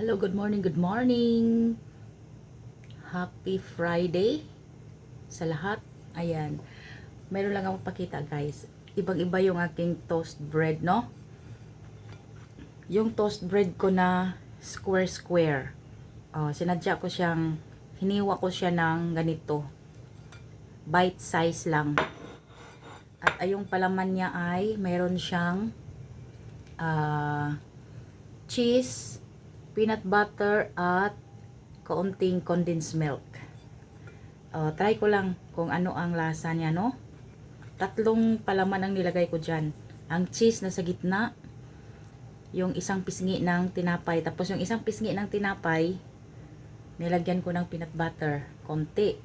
Hello, good morning, good morning. Happy Friday sa lahat. Ayan. Meron lang akong pakita, guys. Ibang-iba yung aking toast bread, no? Yung toast bread ko na square-square. Sinadya ko siyang, hiniwa ko siya ng ganito. Bite size lang. At ayong palaman niya ay, meron siyang cheese, peanut butter, at kaunting condensed milk. Try ko lang kung ano ang lasa niya, no? Tatlong palaman ang nilagay ko dyan. Ang cheese na sa gitna, yung isang pisngi ng tinapay, tapos yung isang pisngi ng tinapay, nilagyan ko ng peanut butter, konti.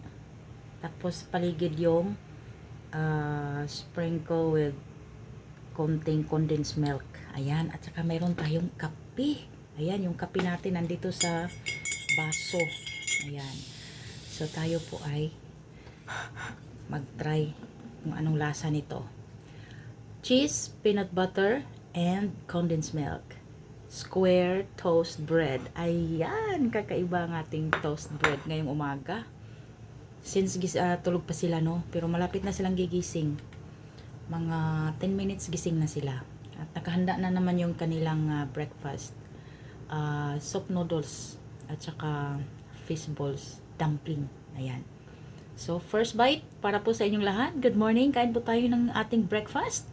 Tapos paligid yung sprinkle with konting condensed milk. Ayan, at saka mayroon tayong kape. Ayan, yung kape natin nandito sa baso. Ayan. So, tayo po ay mag-try kung anong lasa nito. Cheese, peanut butter, and condensed milk. Square toast bread. Ayan, kakaiba ang ating toast bread ngayong umaga. Since tulog pa sila, no? Pero malapit na silang gigising. Mga 10 minutes gising na sila. At nakahanda na naman yung kanilang breakfast. Soup noodles at saka fish balls, dumpling. Ayan. So, first bite para po sa inyong lahat. Good morning. Kain po tayo ng ating breakfast.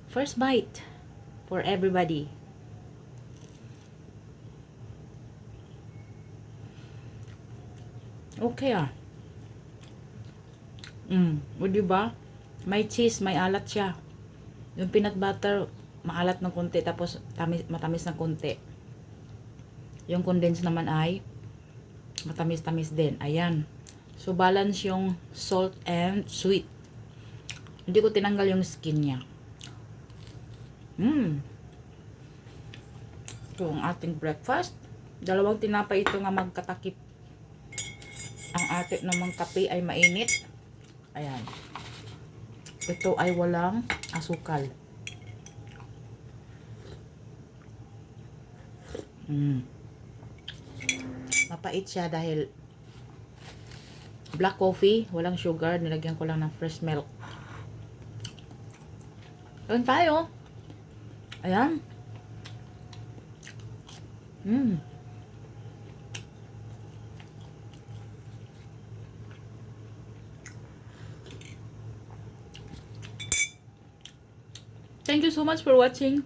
First bite for everybody. Okay o diba? May cheese, may alat siya. Yung peanut butter, maalat ng konti, tapos matamis ng konti. Yung condensed naman ay matamis-tamis din. Ayan. So, balance yung salt and sweet. Hindi ko tinanggal yung skin niya. Ito ang ating breakfast. Dalawang tinapay ito nga magkatakip. Ang ating namang kape ay mainit. Ayan. Ito ay walang asukal. Mapait siya dahil black coffee, walang sugar, nilagyan ko lang ng fresh milk. Ayan tayo. Ayan. Thank you so much for watching.